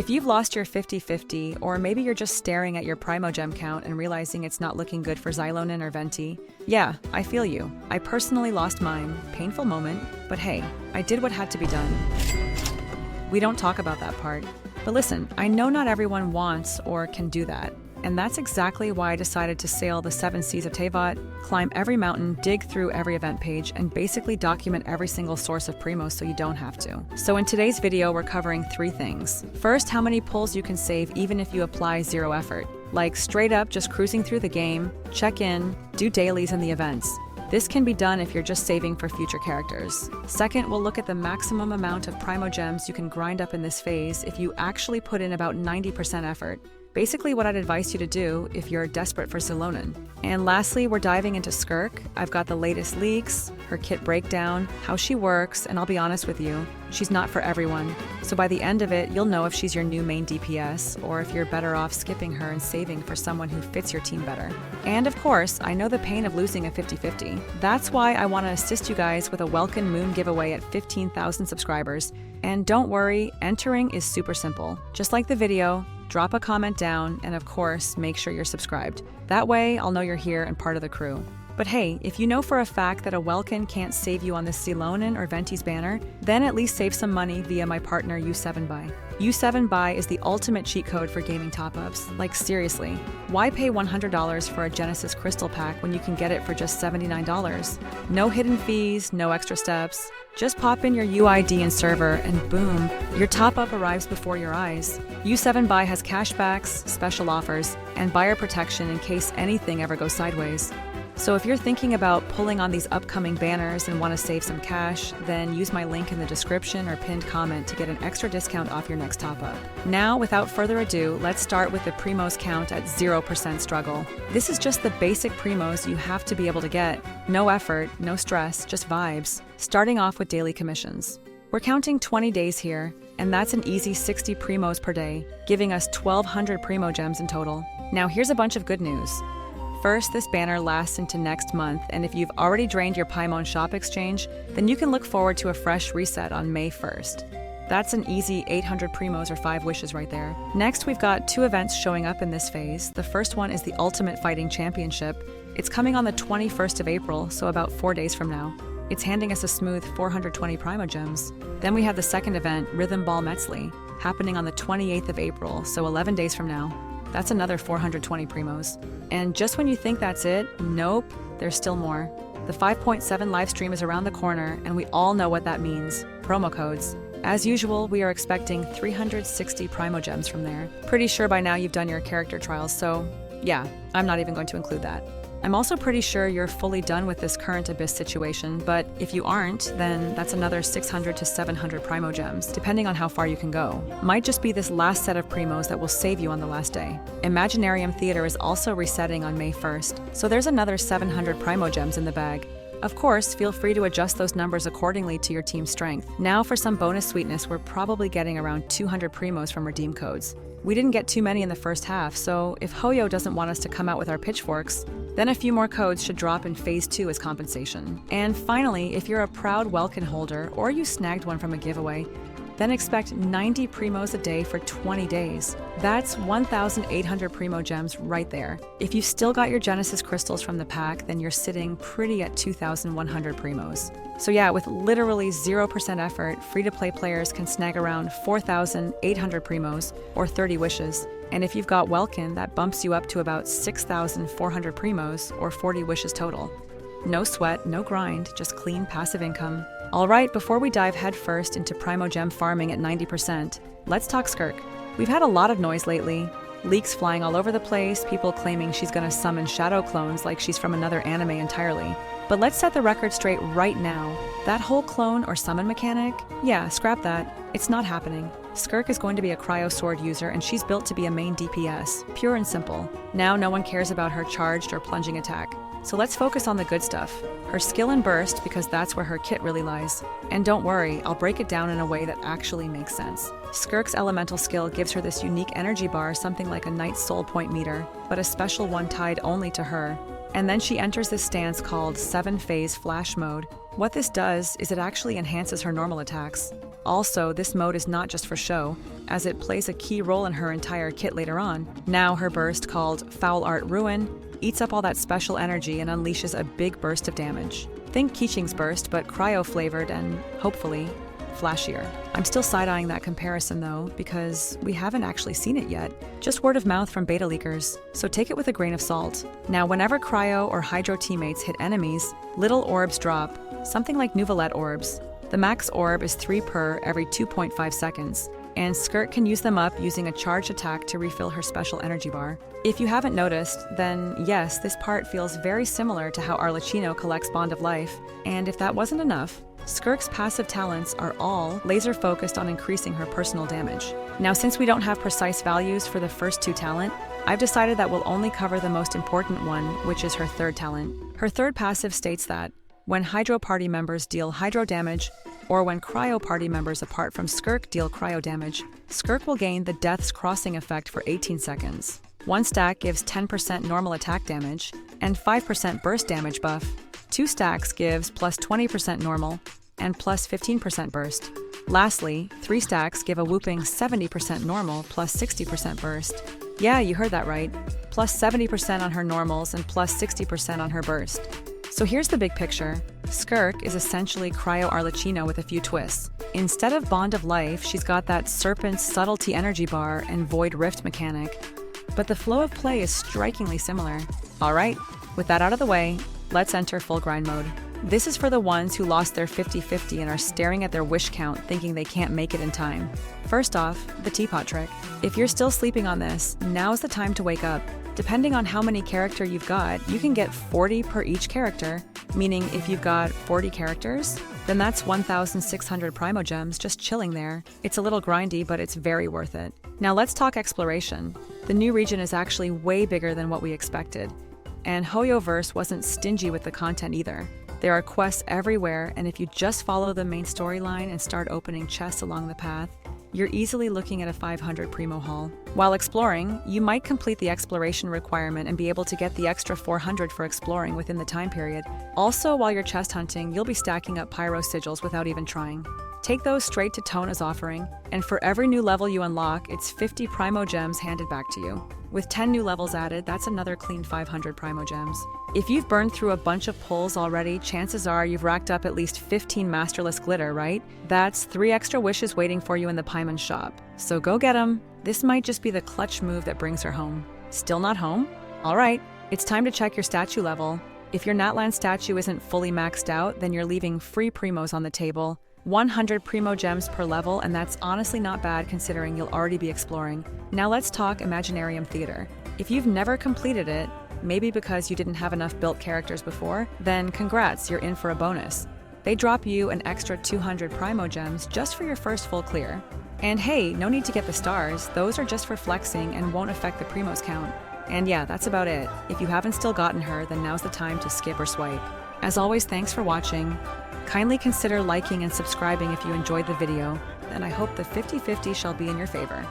If you've lost your 50-50, or maybe you're just staring at your Primogem count and realizing it's not looking good for Xilonen or Venti, yeah, I feel you. I personally lost mine. Painful moment, but hey, I did what had to be done. We don't talk about that part. But listen, I know not everyone wants or can do that. And that's exactly why I decided to sail the 7 seas of Teyvat, climb every mountain, dig through every event page, and basically document every single source of Primos so you don't have to. So in today's video, we're covering 3 things. First, how many pulls you can save even if you apply 0 effort. Like straight up just cruising through the game, check in, do dailies in the events. This can be done if you're just saving for future characters. Second, we'll look at the maximum amount of Primogems you can grind up in this phase if you actually put in about 90% effort. Basically what I'd advise you to do if you're desperate for Xilonen. And lastly, we're diving into Skirk. I've got the latest leaks, her kit breakdown, how she works, and I'll be honest with you, she's not for everyone. So by the end of it, you'll know if she's your new main DPS, or if you're better off skipping her and saving for someone who fits your team better. And of course, I know the pain of losing a 50-50. That's why I want to assist you guys with a Welcome Moon giveaway at 15,000 subscribers. And don't worry, entering is super simple. Just like the video, drop a comment down, and of course, make sure you're subscribed. That way, I'll know you're here and part of the crew. But hey, if you know for a fact that a Welkin can't save you on the Xilonen or Venti's banner, then at least save some money via my partner U7Buy. U7Buy is the ultimate cheat code for gaming top-ups. Like seriously, why pay $100 for a Genesis Crystal Pack when you can get it for just $79? No hidden fees, no extra steps. Just pop in your UID and server and boom, your top-up arrives before your eyes. U7Buy has cashbacks, special offers, and buyer protection in case anything ever goes sideways. So if you're thinking about pulling on these upcoming banners and want to save some cash, then use my link in the description or pinned comment to get an extra discount off your next top-up. Now, without further ado, let's start with the Primos count at 0% struggle. This is just the basic Primos you have to be able to get. No effort, no stress, just vibes. Starting off with daily commissions. We're counting 20 days here, and that's an easy 60 Primos per day, giving us 1,200 Primogems in total. Now here's a bunch of good news. First, this banner lasts into next month, and if you've already drained your Paimon shop exchange, then you can look forward to a fresh reset on May 1st. That's an easy 800 Primos or 5 wishes right there. Next, we've got 2 events showing up in this phase. The first one is the Ultimate Fighting Championship. It's coming on the 21st of April, so about 4 days from now. It's handing us a smooth 420 Primogems. Then we have the second event, Rhythm Ball Metzli, happening on the 28th of April, so 11 days from now. That's another 420 Primos. And just when you think that's it, nope, there's still more. The 5.7 live stream is around the corner, and we all know what that means. Promo codes. As usual, we are expecting 360 Primogems from there. Pretty sure by now you've done your character trials, so yeah, I'm not even going to include that. I'm also pretty sure you're fully done with this current Abyss situation, but if you aren't, then that's another 600 to 700 Primogems, depending on how far you can go. Might just be this last set of Primos that will save you on the last day. Imaginarium Theater is also resetting on May 1st, so there's another 700 Primogems in the bag. Of course, feel free to adjust those numbers accordingly to your team's strength. Now for some bonus sweetness, we're probably getting around 200 Primos from redeem codes. We didn't get too many in the first half, so if Hoyo doesn't want us to come out with our pitchforks, then a few more codes should drop in Phase 2 as compensation. And finally, if you're a proud Welkin holder or you snagged one from a giveaway, then expect 90 Primos a day for 20 days. That's 1,800 Primogems right there. If you still got your Genesis crystals from the pack, then you're sitting pretty at 2,100 Primos. So yeah, with literally 0% effort, free-to-play players can snag around 4,800 Primos, or 30 wishes. And if you've got Welkin, that bumps you up to about 6,400 Primos, or 40 wishes total. No sweat, no grind, just clean passive income. Alright, before we dive headfirst into Primogem farming at 90%, let's talk Skirk. We've had a lot of noise lately. Leaks flying all over the place, people claiming she's gonna summon shadow clones like she's from another anime entirely. But let's set the record straight right now. That whole clone or summon mechanic? Yeah, scrap that. It's not happening. Skirk is going to be a cryo sword user, and she's built to be a main DPS. Pure and simple. Now no one cares about her charged or plunging attack. So let's focus on the good stuff. Her skill and burst, because that's where her kit really lies. And don't worry, I'll break it down in a way that actually makes sense. Skirk's elemental skill gives her this unique energy bar, something like a knight's soul point meter, but a special one tied only to her. And then she enters this stance called 7-phase flash mode. What this does is it actually enhances her normal attacks. Also, this mode is not just for show, as it plays a key role in her entire kit later on. Now her burst, called Foul Art Ruin, eats up all that special energy and unleashes a big burst of damage. Think Keqing's burst, but cryo-flavored and, hopefully, flashier. I'm still side-eyeing that comparison though, because we haven't actually seen it yet. Just word of mouth from beta leakers, so take it with a grain of salt. Now, whenever cryo or hydro teammates hit enemies, little orbs drop, something like Nuvolette orbs. The max orb is 3 per every 2.5 seconds, and Skirk can use them up using a charged attack to refill her special energy bar. If you haven't noticed, then yes, this part feels very similar to how Arlecchino collects Bond of Life, and if that wasn't enough, Skirk's passive talents are all laser-focused on increasing her personal damage. Now, since we don't have precise values for the first 2 talent, I've decided that we'll only cover the most important one, which is her 3rd talent. Her 3rd passive states that when Hydro party members deal Hydro damage, or when Cryo party members apart from Skirk deal Cryo damage, Skirk will gain the Death's Crossing effect for 18 seconds. 1 stack gives 10% normal attack damage, and 5% burst damage buff. 2 stacks gives plus 20% normal, and plus 15% burst. Lastly, 3 stacks give a whooping 70% normal plus 60% burst. Yeah, you heard that right. Plus 70% on her normals and plus 60% on her burst. So here's the big picture. Skirk is essentially Cryo Arlecchino with a few twists. Instead of Bond of Life, she's got that Serpent's Subtlety energy bar and Void Rift mechanic. But the flow of play is strikingly similar. Alright, with that out of the way, let's enter full grind mode. This is for the ones who lost their 50-50 and are staring at their wish count thinking they can't make it in time. First off, the teapot trick. If you're still sleeping on this, now's the time to wake up. Depending on how many character you've got, you can get 40 per each character, meaning if you've got 40 characters, then that's 1,600 Primogems just chilling there. It's a little grindy, but it's very worth it. Now let's talk exploration. The new region is actually way bigger than what we expected. And Hoyoverse wasn't stingy with the content either. There are quests everywhere, and if you just follow the main storyline and start opening chests along the path, you're easily looking at a 500 Primo haul. While exploring, you might complete the exploration requirement and be able to get the extra 400 for exploring within the time period. Also, while you're chest hunting, you'll be stacking up Pyro Sigils without even trying. Take those straight to Tona's offering, and for every new level you unlock, it's 50 Primogems handed back to you. With 10 new levels added, that's another clean 500 Primogems. If you've burned through a bunch of pulls already, chances are you've racked up at least 15 Masterless Glitter, right? That's 3 extra wishes waiting for you in the Paimon shop. So go get them. This might just be the clutch move that brings her home. Still not home? Alright, it's time to check your statue level. If your Natlan statue isn't fully maxed out, then you're leaving free Primos on the table. 100 Primogems per level, and that's honestly not bad considering you'll already be exploring. Now let's talk Imaginarium Theater. If you've never completed it, maybe because you didn't have enough built characters before, then congrats, you're in for a bonus. They drop you an extra 200 Primogems just for your first full clear. And hey, no need to get the stars, those are just for flexing and won't affect the Primos count. And yeah, that's about it. If you haven't still gotten her, then now's the time to skip or swipe. As always, thanks for watching. Kindly consider liking and subscribing if you enjoyed the video, and I hope the 50-50 shall be in your favor.